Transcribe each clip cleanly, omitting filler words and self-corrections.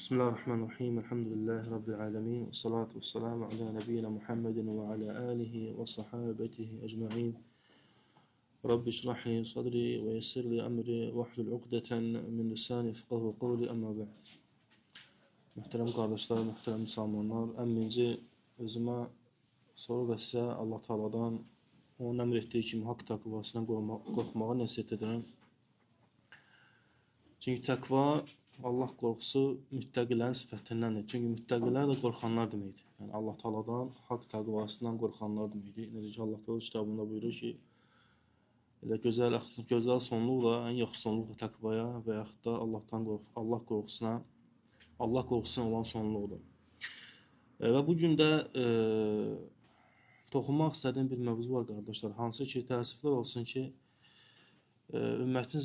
Bismillahirrahmanirrahim. Elhamdülillahi Rabbil alemin. Ve salatu ve selamu ala nebiyyina Muhammedin ve ala alihi ve sahabetihi ecma'in. Rabbi şrahli sadri ve yessirli emri ve ahlul uqdeten min lisani yefqahu qavli amma ba'd. Muhterem kardeşler, muhterem müsəlmanlar, əmminci özümə soru və sizə Allah Teala'dan onun əmr etdiyi kimi haqq təqvasından qorxmağa nəsihət edirəm. Çünki təqva, Allah qorxusu müttəqilərin sifətindəndir. Çünki müttəqilər də qorxanlar deməkdir. Yəni Allah Teala'dan haqq təqvasından qorxanlar deməkdir. Necə ki Allah Teala kitabında buyurur ki, elə gözəl sonluqla, ən yaxşı sonluqla təqvaya və yaxud da Allah qorxusuna olan sonluqdur. Və bu gün də toxunmaq istədiyim bir mövzu var qardaşlar. Hansı ki, təəssüflər olsun ki, ümmətin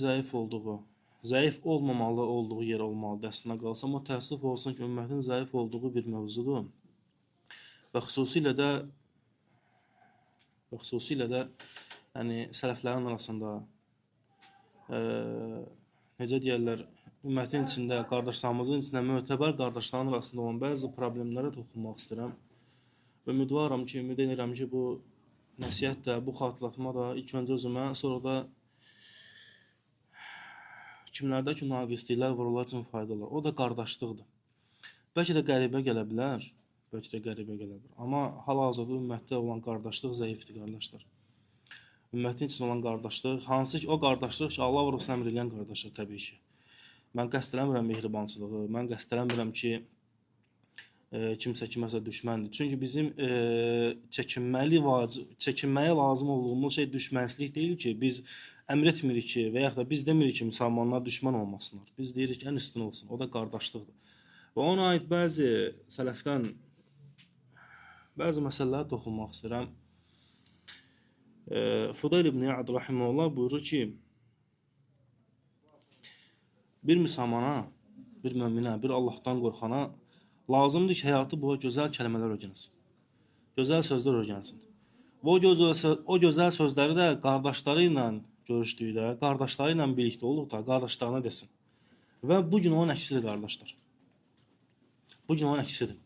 zəif olmamalı olduğu yer olmalıdır əslində qalsa, amma təəssüf olsun ki, ümmətin zəif olduğu bir mövzudur. Və xüsusilə də yəni, sələflərin arasında necə deyərlər, ümmətin içində, qardaşlarımızın içində, mötəbər qardaşların arasında olan bəzi problemlərə toxunmaq istəyirəm. Və ümidvaram ki, ümid edirəm ki, bu nəsihət də, bu xatırlatma da ilk öncə özümə, sonra da kimlərdə ki, naqisliklər var, onlar üçün faydalar. O da qardaşlıqdır. Bəlkə də qəribə gələ bilər, amma hal-hazırda ümmətdə olan qardaşlıq zəifdir, qardaşlar. Ümmətin üçün olan qardaşlıq, hansı ki, o qardaşlıq ki, Allah vurursa əmr eləyən qardaşlıq təbii ki. Mən qəsd eləmirəm mehribançılığı, mən qəsd eləmirəm ki, kimsə kiməsə düşməndir. Çünki bizim çəkinməyə lazım olduğumuz şey düşmənsizlik deyil ki, biz əmr etmirik ki, və yaxud da biz demirik ki, müsəlmanlar düşmən olmasınlar. Biz deyirik ki, ən üstün olsun. O da qardaşlıqdır. Və ona aid bəzi sələfdən bəzi məsələlərə toxunmaq istəyirəm. Fudayl ibn İyad rahimehullah buyurur ki, bir müsəlmana, bir möminə, bir Allahdan qorxana lazımdır ki, həyatı boyu gözəl kəlmələr öyrənsin. Gözəl sözlər öyrənsin. Və o gözəl sözləri də qardaşları ilə görüşdükdə, qardaşları ilə birlikdə olduqda, qardaşlarına desin. Və bugün onun əksidir, qardaşlar. Bugün onun əksidir.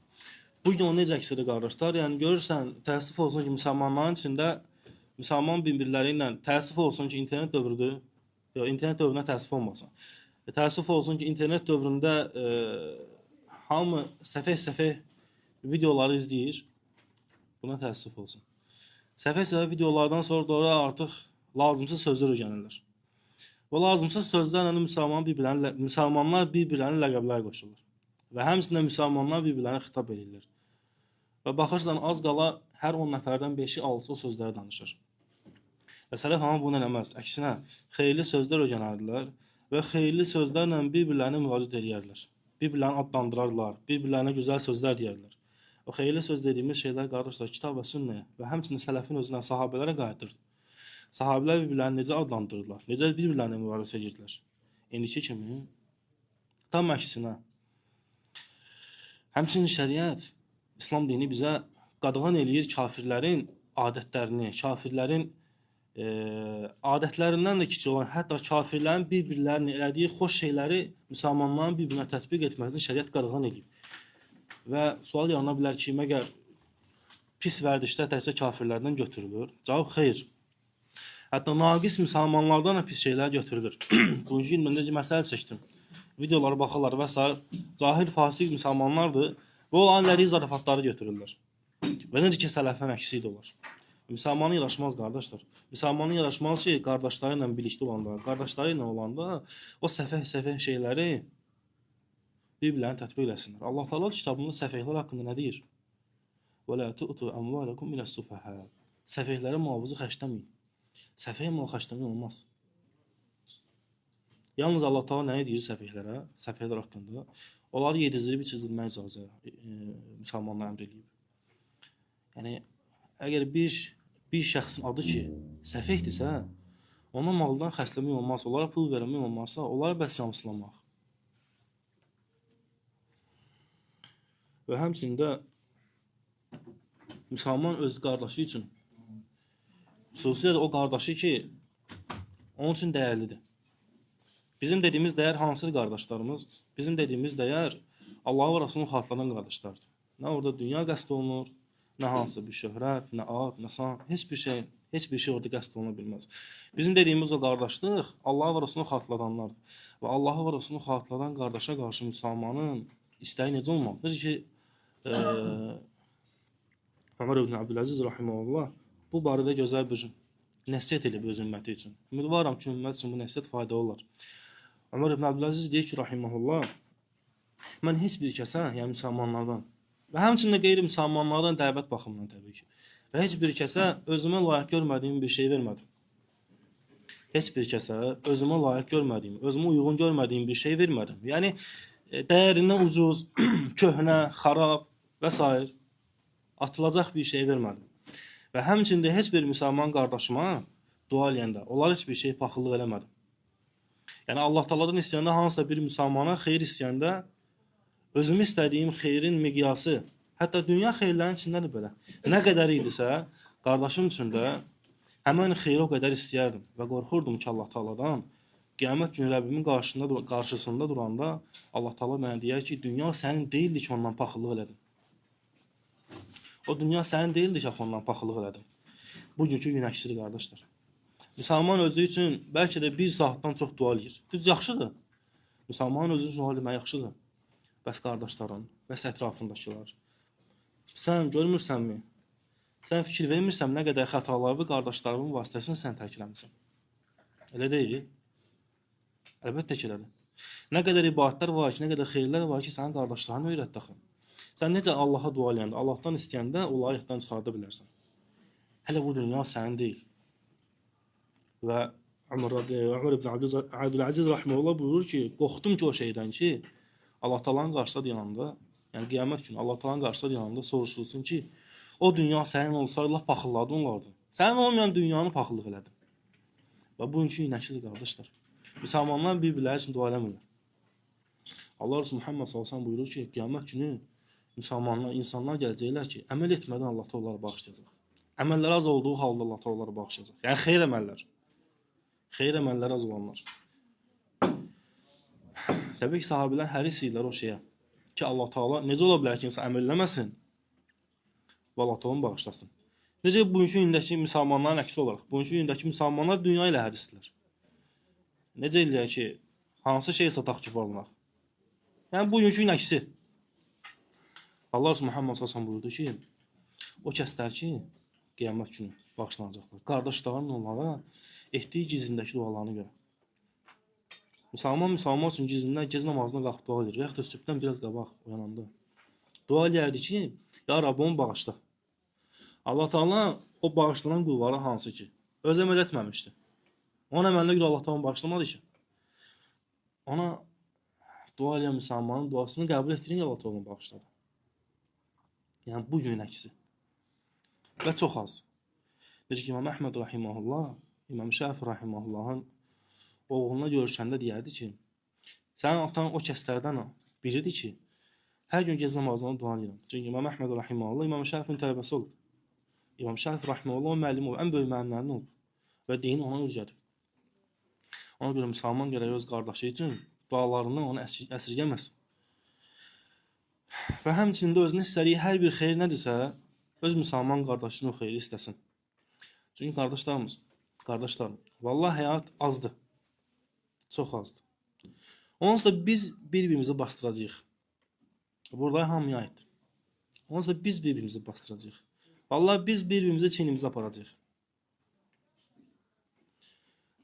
Bugün onun necə əksidir, qardaşlar? Yəni, görürsən, təəssüf olsun ki, müsəlmanların içində, müsəlman bir-birləri ilə təəssüf olsun ki, internet dövrüdür. İnternet dövrünə təəssüf olmasın. Təəssüf olsun ki, internet dövründə hamı səfeh videoları izləyir. Buna təəssüf olsun. Səfeh videolardan sonra doğru artıq lazımsız sözlər öyrənirlər. Və lazımsız sözlərlə müsəlmanlar bir-birlərinə ləqəblər qoşulur. Və həmçində müsəlmanlar bir-birlərinə xitab edirlər. Və baxırsan, az qala hər 10 nəfərdən 5-6 o sözləri danışır. Və sələf amma bunu eləməz. Əksinə, xeyirli sözlər öyrənərdilər və xeyirli sözlərlə bir-birlərinə müraciət edərlər. Bir-birlərini adlandırarlar, bir-birlərinə gözəl sözlər deyərlər. O xeyirli söz dediyimiz şeylər, qardaşlar, kitab və sünnəyə və həmçinin sələfin özündən sahabələrə qayıdır. Sahabilər bir-birlərini necə adlandırırlar, necə bir-birlərinə mübarizə edirlər. İndiki kimi, tam əksinə. Həmçinin şəriət, İslam dini bizə qadağan eləyir kafirlərin adətlərini, kafirlərin adətlərindən də kiçik olan, hətta kafirlərin bir-birlərini elədiyi xoş şeyləri müsəlmanların bir-birinə tətbiq etməsini şəriət qadağan eləyir. Və sual yarana bilər ki, məgər pis vərdişlər təkcə kafirlərdən götürülür? Cavab xeyr. Hətta naqis müsəlmanlardan da pis şeylər götürülür. Bu gün mən necə məsələ çəkdim. Videolara baxırlar və s. Cahil, fasik müsəlmanlardır və onların ləriz zarafatları götürürlər. Və necə ki, sələfdən əksi də olar. Müsəlmanı yaraşmaz, qardaşlar. Müsəlmanı yaraşmaz ki, qardaşları ilə birlikdə olanda, qardaşları ilə olanda o səfeh şeyləri bir-birlərini tətbiq eləsinlər. Allah Teala kitabında səfehlər haqqında nə deyir? Və la tu'tu amwalakum ilas-sufaha. Səfehlərə malınızı xərcləməyin. Səfeh mal xərcləmək olmaz. Yalnız Allah Teala nə deyir səfehlərə? Səfehlər haqqında onları yedizdirib içizdirmək icazə müsəlmanlar əmr eləyib. Yəni, əgər bir şəxsin adı ki, səfehdirsə, ona maldan xərcləmək olmaz, onlara pul vermək olmazsa, onlara bəs yamsılamaq. Və həmçində müsəlman öz qardaşı üçün, xüsusilə o qardaşı ki, onun üçün dəyərlidir. Bizim dediyimiz dəyər hansıdır, qardaşlarımız? Bizim dediyimiz dəyər Allah və Rasulunu xatırladan qardaşlardır. Nə orada dünya qəsd olunur, nə hansı bir şöhrət, nə ad, nə san, heç bir şey orada qəsd oluna bilməz. Bizim dediyimiz o qardaşlıq Allah və Rasulunu xatırladanlardır. Və Allah və Rasulunu xatırladan qardaşa qarşı müsəlmanın istəyi necə olmalıdır? Necə ki, Ömər ibn Abdüləziz rahimehullah bu barədə gözəl bir nəsihət edib öz ümməti üçün. Ümidvaram ki, ümmət üçün bu nəsihət faydalı olar. Ömər ibn Abdüləziz deyir ki, rahimehullah, mən heç bir kəsə, yəni müsəlmanlardan və həmçinin də qeyri-müsəlmanlardan dəvət baxımından təbii ki, və heç bir kəsə özümə layiq görmədiyim bir şey vermədim. Heç bir kəsə özümə layiq görmədiyim, özümə uyğun görmədiyim bir şey vermədim. Yəni, dəyərindən ucuz, köhnə, xarab və s. atılacaq bir şey vermədim. Və həmçində heç bir müsəlman qardaşıma dua eləyəndə, onlar heç bir şey paxıllıq eləmədim. Yəni, Allah Taala'dan istəyəndə hansısa bir müsəlmana xeyir istəyəndə, özümü istədiyim xeyrin miqyası, hətta dünya xeyirlərinin içindədir belə. Nə qədər idisə, qardaşım üçün də həmən xeyri o qədər istəyərdim və qorxurdum ki, Allah Taala'dan qiyamət günü Rəbbimin qarşısında duranda Allah Taala mənə deyər ki, dünya sənin deyildi ki, ondan paxıllıq elədin. O dünya sənin deyildi ki, ondan paxıllıq elədin. Bugünkü gün əksidir, qardaşlar. Müsəlman özü üçün bəlkə də bir saatdan çox dua eləyir. Düz yaxşıdır. Müsəlman özü üçün dua eləmək yaxşıdır. Bəs qardaşların, bəs ətrafındakılar. Sən görmürsənmi? Sən fikir vermirsən nə qədər xətaları qardaşlarının vasitəsilə sən tərk eləmisən. Elə deyil. Əlbəttə ki, elədir. Nə qədər ibadətlər var ki, nə qədər xeyirlər var ki, sənin qardaşlarına öyrətdi axı. Sən necə Allaha dua eləyəndə, Allahdan istəyəndə onları yaddan çıxarda bilərsən. Hələ bu dünya sənin deyil. Və Ömər ibn Abdüləziz rahimehullah buyurur ki, qorxdum ki o şeydən ki, Allah Taala'nın qarşısında dayananda, yəni qiyamət günü Allah Taala'nın qarşısında dayananda soruşulsun ki, o dünya sənin olsaydı Allah paxılladı onlardı. Sənin olmayan dünyanı paxıllıq elədi. Və bugünkü inəklidir, qardaşlar. Müsəlmanlar bir-birləri üçün dua eləmirlər. Allah Resulü Muhammed sallallahu əleyhi və səlləm buyurur ki, qiyamət günü müsəlmanlar, insanlar gələcəklər ki, əməl etmədən Allah Taala onları bağışlayacaq. Əməlləri az olduğu halda Allah Taala onları bağışlayacaq. Yəni xeyir əməllər. Xeyir əməlləri az olanlar. Təbii ki, sahabelər həris idilər o şeyə ki, Allah Taala necə ola bilər ki, insan əməl eləməsin və Allah Taala onu bağışlasın. Necə bugünkü gündəki müsəlmanların əksi olaraq, bugünkü gündəki müsəlmanlar dünya ilə hərisdirlər. Necə eləyək ki, hansı şey sataq ki, varlanaq? Yəni bugünkü gün əksi. Allah Resulü Muhammed sallallahu əleyhi və səlləm buyurdu ki, o kəslər ki, qiyamət günü bağışlanacaqlar. Qardaşların onlara etdiyi gizlindəki dualarına görə. Müsəlman üçün gizlindən gec namazına qalxıb dua edir. Yaxud da sübhdən biraz qabaq oyananda. Dua eləyərdi ki, ya Rabbi onu bağışla. Allah Taala o bağışlanan qullara hansı ki, öz əməl etməmişdi. Onun əməlinə görə Allah Taala bağışlamadı ki. Ona dua eləyən müsəlmanın duasını qəbul etdirin Allah Taala onu bağışladı. Yəni bu gün əksi. Və çox az. Necə ki, İmam Əhməd rahimehullah, İmam Şafi rahimehullahın oğluna görüşəndə deyərdi ki, sənin atan o kəslərdən biridir ki, hər gün gec namazına dua edirəm. Çünki İmam Əhməd rahimehullah İmam Şafinin tələbəsi olub. İmam Şafi rahimehullah müəllim olub, ən böyük müəllimlərindən olub və dini ona öyrədib. Ona görə müsəlman gərək öz qardaşı üçün dualarından onu əsirgəməsin. Və həmçində özünün istədiyi hər bir xeyir nədirsə, öz müsəlman qardaşının o xeyri istəsin. Çünki qardaşlarım, vallahi həyat azdır. Çox azdır. Onsuz da biz bir-birimizi bastıracağıq. Burada hamıya aiddir. Onsuz da biz bir-birimizi bastıracağıq. Vallahi biz bir-birimizi çiynimizə aparacağıq.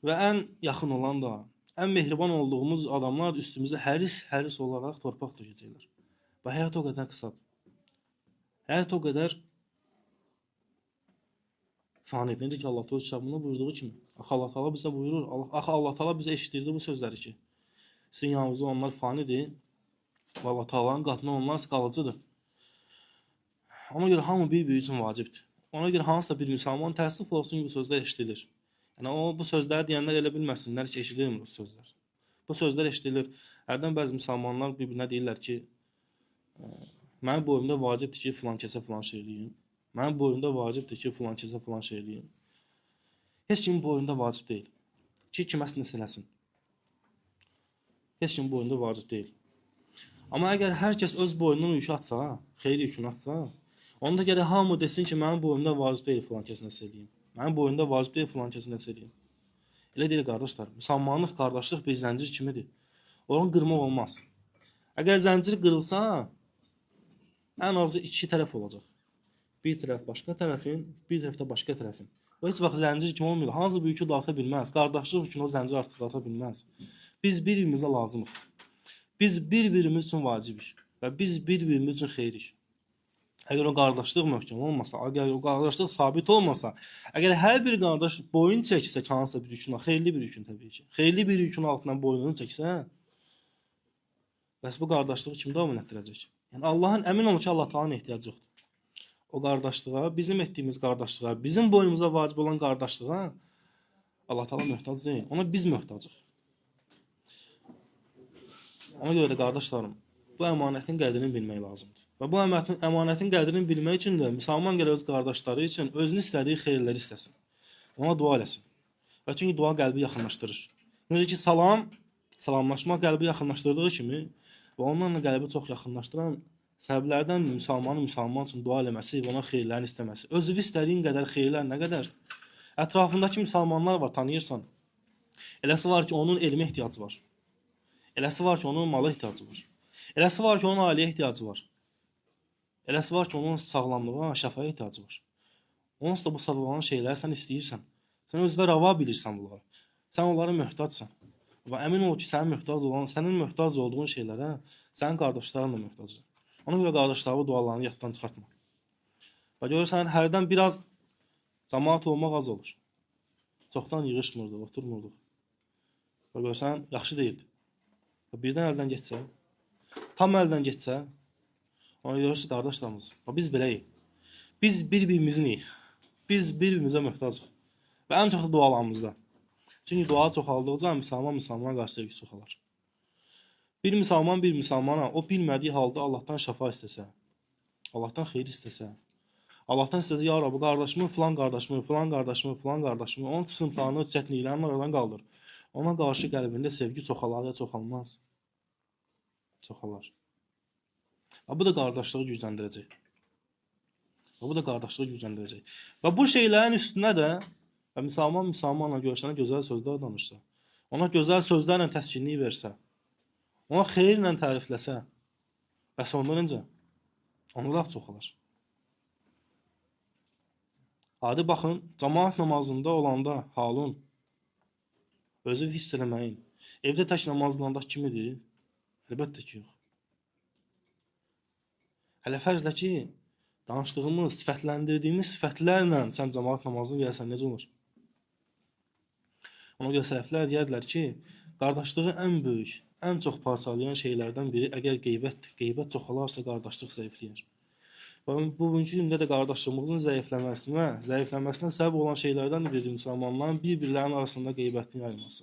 Və ən yaxın olan da, ən mehriban olduğumuz adamlar üstümüzə həris olaraq torpaq dökəcəklər. Və həyat o qədər qısadır. Həyat o qədər fanidir. Necə ki, Allah Teala kitabında buyurduğu kimi. Axı Allah Teala bizə buyurur. Axı Allah Teala bizə eşitdirdi bu sözləri ki, sizin yanınızda onlar fanidir və Allah Teala'nın qatında onlar qalıcıdır. Ona görə hamı bir-biri üçün vacibdir. Ona görə hansısa bir müsəlman təəssüf olsun ki, bu sözlər eşidilir. Yəni o bu sözləri deyənlər elə bilməsinlər ki, eşidilir bu sözlər. Bu sözlər eşidilir. Hərdən bəzi müsəlmanlar bir-birinə deyirlər ki, mənim boyumda vacibdir ki, filan kəsə filan şey eləyim. Mənim boyumda vacibdir ki, filan kəsə filan şey eləyim. Heç kimin boyunda vacib deyil ki, kiməsə nəsə eləsin. Heç kimin boyunda vacib deyil. Amma əgər hər kəs öz boynundan yükü atsa, xeyir yükünü atsa, onda gərək hamı desin ki, mənim boynumda vacib deyil filan kəs nəsə eləyim. Mənim boynumda vacib deyil filan kəs nəsə eləyim. Elə deyil qardaşlar. Müsəlmanlıq, qardaşlıq bir zəncir kimidir. Onu qırmaq olmaz. Əgər zəncir qırılsa, ən azı iki tərəf olacaq. Bir tərəf başqa tərəfin, bir tərəf də başqa tərəfin. O heç vaxt zəncir kimi olmuyor. Hansı bir yükü darta bilməz. Qardaşlıq üçün o zəncir artıq darta bilməz. Biz bir-birimizə lazımıq. Biz bir-birimiz üçün vacibik və biz bir-birimiz üçün xeyrik. Əgər o qardaşlıq möhkəm olmasa, əgər o qardaşlıq sabit olmasa, əgər hər bir qardaş boyun çəksə hansısa bir yükün, xeyirli bir yükün təbii ki, xeyirli bir yükün altından boynunu çəksə, bəs bu qardaşlığı kim davam etdirəcək? Yəni Allahın əmin olun ki, Allah Taala'nın ehtiyacı yoxdur. O qardaşlığa, bizim etdiyimiz qardaşlığa, bizim boynumuza vacib olan qardaşlığa Allah Taala möhtac deyil. Ona biz möhtacıq. Ona görə də qardaşlarım, bu əmanətin qədrini bilmək lazımdır. Və bu əmanətin qədrini bilmək üçün də müsəlman gərək öz qardaşları üçün özünü istədiyi xeyirləri istəsin. Ona dua eləsin. Və çünki dua qəlbi yaxınlaşdırır. Necə ki salamlaşmaq qəlbi yaxınlaşdırdığı kimi və onlarla qəlbi çox yaxınlaşdıran səbəblərdən müsəlman üçün dua eləməsi və ona xeyirlərini istəməsi. Özü istədiyin qədər xeyirlər nə qədər? Ətrafındakı müsəlmanlar var, tanıyırsan. Eləsi var ki, onun elmə ehtiyacı var. Eləsi var ki, onun mala ehtiyacı var. Eləsi var ki, onun ailəyə ehtiyacı var. Eləsi var ki, onun sağlamlığa, şəfaya ehtiyacı var. Onsuz da bu sağlanan şeyləri sən istəyirsən. Sən özünə rava bilirsən bunları. Sən onlara möhtacsan. Və əmin ol ki, sənin möhtac olduğun şeylərə sənin qardaşların da möhtacdır. Ona görə qardaşlarının dualarını yaddan çıxartma. Və görürsən, hərdən biraz cəmaat olmaq az olur. Çoxdan yığışmırdı, oturmurduq. Və görürsən, yaxşı deyildi. Birdən əldən geçsə, tam əldən geçsə, ona görürsünüz qardaşlarımız, biz beləyik. Biz bir-birimizin biz bir-birimizə möhtacıq. Və ən çox da dualarımızda. Çünki dua çoxaldıqca müsəlmana qarşı sevgi çoxalır. Bir müsəlmana o bilmədiyi halda Allahdan şəfa istəsə, Allahdan xeyir istəsə, Allahdan istəsə, ya Rabbi, qardaşımı, filan qardaşımı, onun çıxıntılarını, çətinliklərini aradan qaldır. Ona qarşı qəlbində sevgi çoxalar ya çoxalmaz. Çoxalar. Bu da qardaşlığı gücləndirəcək. Və bu şeylərin üstünə də müsəlmanla görüşənə gözəl sözlər danışsa, ona gözəl sözlərlə təskinlik versə, ona xeyirlə tərifləsə, bəs onda necə? Onu laf çoxalar. Hadi baxın, cəmaat namazında olanda halın, özü hiss eləməyin. Evdə tək namaz qılanda kimidir? Əlbəttə ki, yox. Hələ fərzlə ki, danışdığımız, sifətləndirdiyimiz sifətlərlə sən cəmaat namazını gəlsən, necə olur? Ona görə sələflər deyərlər ki, qardaşlığı ən böyük, ən çox parçalayan şeylərdən biri, əgər qeybət çoxalarsa qardaşlıq zəifləyər. Və bugünkü gündə də qardaşlığımızın zəifləməsinə səbəb olan şeylərdən biri müsəlmanların bir-birlərinin arasında qeybətin yayılması.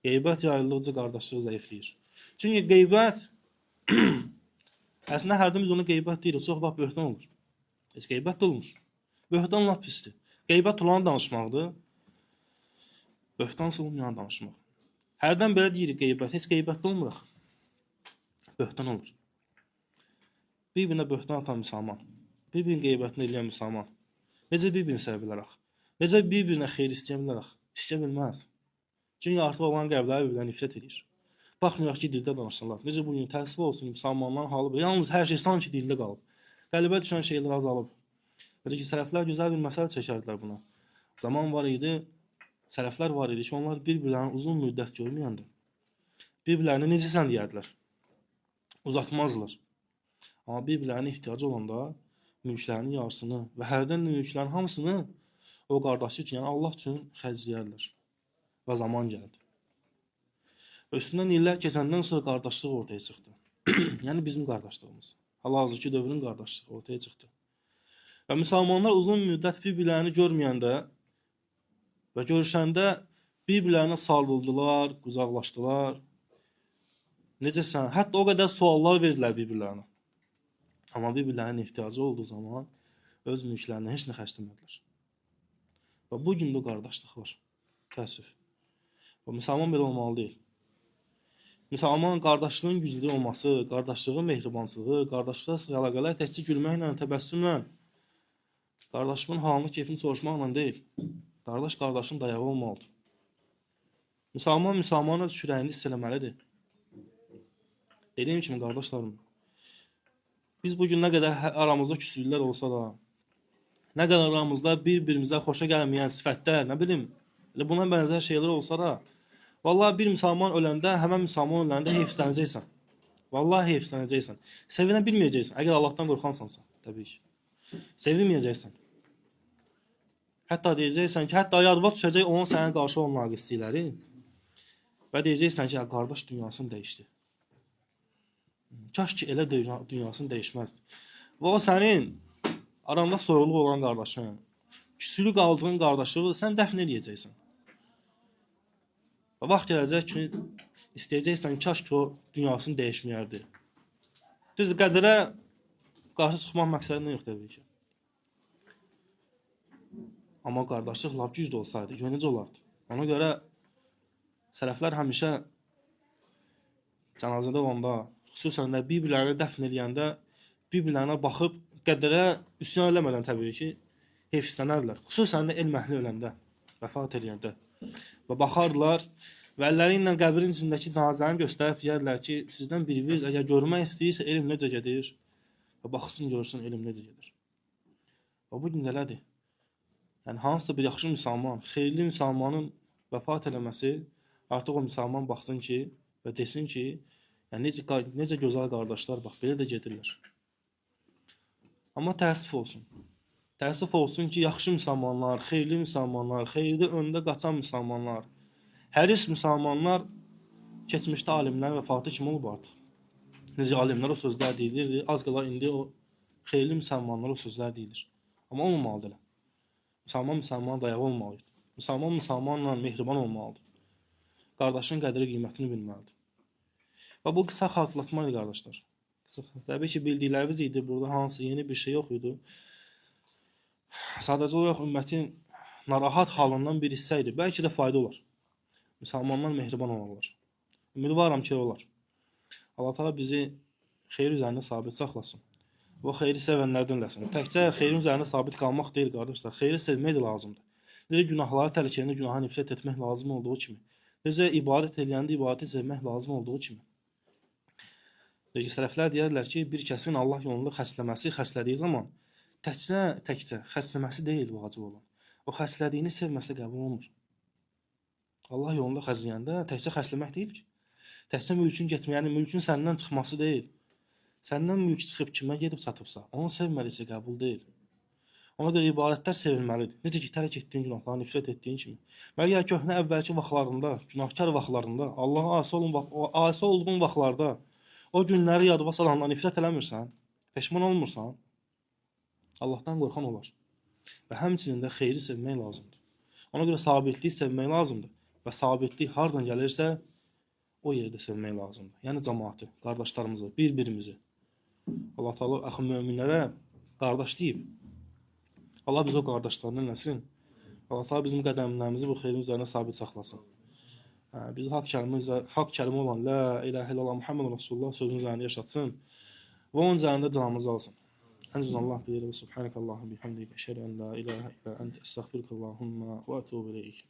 Qeybət yayıldıqca qardaşlıq zəifləyir. Çünki qeybət, əslində hərdən biz ona qeybət deyirik, çox vaxt böhtan olur. Heç qeybət də olmur. Böhtan lap pisdir. Qeybət olanı danışmaqdır, böhtan olmayanı danışmaq. Hərdən belə deyirik qeybət, heç qeybət olmur. Böhtan olur. Bir-birinə böhtan atan müsəlman, bir-birinin qeybətini eləyən müsəlman, necə bir-birini sevə bilərək, necə bir-birinə xeyir istəyə bilərək, istəyə bilməz. Çünki artıq olan qəlbləri bir-birinə nifrət edir. Baxmayaq ki, dildə danışsınlar. Necə bugün təəssüf olsun, müsəlmanların halı belə. Yalnız hər şey sanki dildə qalıb. Qəlbə düşən şeylər azalıb. Necə ki, sələflər gözəl bir məsələ çəkərdilər buna. Zaman var idi, sələflər var idi ki, onlar bir-birlərini uzun müddət görməyəndə, bir-birlərini necəsən deyərdilər, uzatmazlar. Amma bir-birlərinə ehtiyacı olanda mülklərinin yarısını və hərdən mülklərin hamısını o qardaşı üçün, yəni Allah üçün xərcləyərlər. Və zaman gəldi. Üstündən illər keçəndən sonra qardaşlıq ortaya çıxdı. Yəni bizim qardaşlığımız. Hal-hazırki dövrün qardaşlığı ortaya çıxdı. Və müsəlmanlar uzun müddət bir-birlərini görməyəndə və görüşəndə bir-birlərinə sarıldılar, qucaqlaşdılar. Necəsən? Hətta o qədər suallar verdilər bir-birlərinə. Amma bir-birlərinin ehtiyacı olduğu zaman öz mülklərinə heç nə xərcləmədilər. Və bu gün də qardaşlıq var. Təəssüf. Və müsəlman belə olmalı deyil. Müsəlman qardaşlığın güclü olması, qardaşlığın mehribansılığı, qardaşlığa sıx əlaqələr təkcə gülməklə, təbəssümlə, qardaşımın halını, keyfini soruşmaqla deyil. Qardaş qardaşın dayağı olmalıdır. Müsəlman müsəlmanın öz kürəyini hiss eləməlidir. Dediyim kimi qardaşlarım, biz bugün nə qədər aramızda küsürlüklər olsa da, nə qədər aramızda bir-birimizə xoşa gəlməyən sifətlər, nə bilim, buna bənzər şeylər olsa da, vallahi bir müsəlman öləndə, həmən müsəlman öləndə heyfslənəcəksən. Vallahi heyfslənəcəksən. Sevinə bilməyəcəksən, əgər Allahdan qorxansansa, təbii ki. Sevinməyəcəksən. Hətta deyəcəksən ki, hətta yadva düşəcək onun sənə qarşı olan naqislikləri və deyəcəksən ki, qardaş dünyasını dəyişdi. Kaş ki, elə dünyasını dəyişməzdi. Və o sənin aranda sorğuluq olan qardaşın, küsülü qaldığın qardaşı sən dəfn edəcəksən. Və vaxt gələcək ki, istəyəcəksən kaş ki, o dünyasını dəyişməyərdi. Düz qədərə qarşı çıxmaq məqsədinə yox, təbii ki. Amma qardaşlıq lap güclü olsaydı, necə olardı? Ona görə sələflər həmişə cənazədə olanda, xüsusən də bir-birlərini dəfn edəndə, bir-birlərinə baxıb qədərə üsyan eləmədən təbii ki, heyfslənərlər. Xüsusən də elm əhli öləndə, vəfat edəndə. Və baxardılar və əlləri ilə qəbrin içindəki cənazəni göstərib deyərlər ki, sizdən biriniz əgər görmək istəyirsə elm necə gedir və baxsın görsün elm necə gedir. Və bu gün elədir. Yəni hansısa bir yaxşı müsəlman, xeyirli müsəlmanın vəfat eləməsi artıq o müsəlman baxsın ki və desin ki, yəni necə gözəl qardaşlar bax belə də gedirlər. Amma təəssüf olsun. Təəssüf olsun ki, yaxşı müsəlmanlar, xeyirli müsəlmanlar, xeyirdə öndə qaçan müsəlmanlar, həris müsəlmanlar keçmişdə alimlər vəfatı kimi olub artıq. Necə alimlər o sözlər deyilirdi, az qala indi o xeyirli müsəlmanlar o sözlər deyilir. Amma olmamalıdır. Müsəlman müsəlmana dayağı olmalıdır. Müsəlman müsəlmanla mehriban olmalıdır. Qardaşın qədri qiymətini bilməlidir. Və bu qısa xatırlatma idi qardaşlar. Təbii ki, bildikləriniz idi, burada hansı yeni bir şey yox idi. Sadəcə olaraq ümmətin narahat halından bir hissə idi. Bəlkə də fayda olar. Müsəlmanlar mehriban olarlar. Ümidvaram ki, olar. Allah Teala bizi xeyir üzərində sabit saxlasın. O xeyri sevənlərdən eləsin. Təkcə xeyrin üzərində sabit qalmaq deyil, qardaşlar. Xeyri sevmək də lazımdır. Necə günahları tərk edəndə günaha nifrət etmək lazım olduğu kimi, necə ibadət edəndə ibadəti sevmək lazım olduğu kimi. Necə sələflər deyərlər ki, bir kəsin Allah yolunda xəslədiyi zaman təkcə xəsləməsi deyil vacib olan. O xəslədiyini sevməsə qəbul olmur. Allah yolunda xəsləyəndə təkcə xəsləmək deyil ki. Təkcə mülkün getməyəni, mülkün səndən çıxması deyil. Səndən mülk çıxıb kimə gedib satıbsa, onu sevmədiysə qəbul deyil. Ona görə ibadətlər sevilməlidir. Necə ki, tərk etdiyin günahları nifrət etdiyin kimi. Məgər köhnə əvvəlki vaxtlarında, günahkar vaxtlarında, Allaha asi olduğun vaxtlarda o günləri yadıma salanda nifrət eləmirsən, peşman olmursan, Allahdan qorxan olar. Və həmçinin də xeyri sevmək lazımdır. Ona görə sabitliyi sevmək lazımdır. Və sabitlik hardan gəlirsə, o yerdə sevmək lazımdır. Yəni cəmaatı, qardaşlarımızı, bir-birimizi. Allah Teala axı möminlərə qardaş deyib. Allah biz o qardaşlarından eləsin. Allah Teala bizim qədəmlərimizi bu xeyrin üzərində sabit saxlasın. Biz haqq kəlmə olan la ilahə illallah Muhammed Rasulullah sözün üzərində yaşatsın və onun üzərində canımızı alsın. Həmçinin Allah bilir və subhanəkəllahü bihamdik əşhədu ən la ilahə illə əntə əstəğfirukallahu və etûbü ileyk.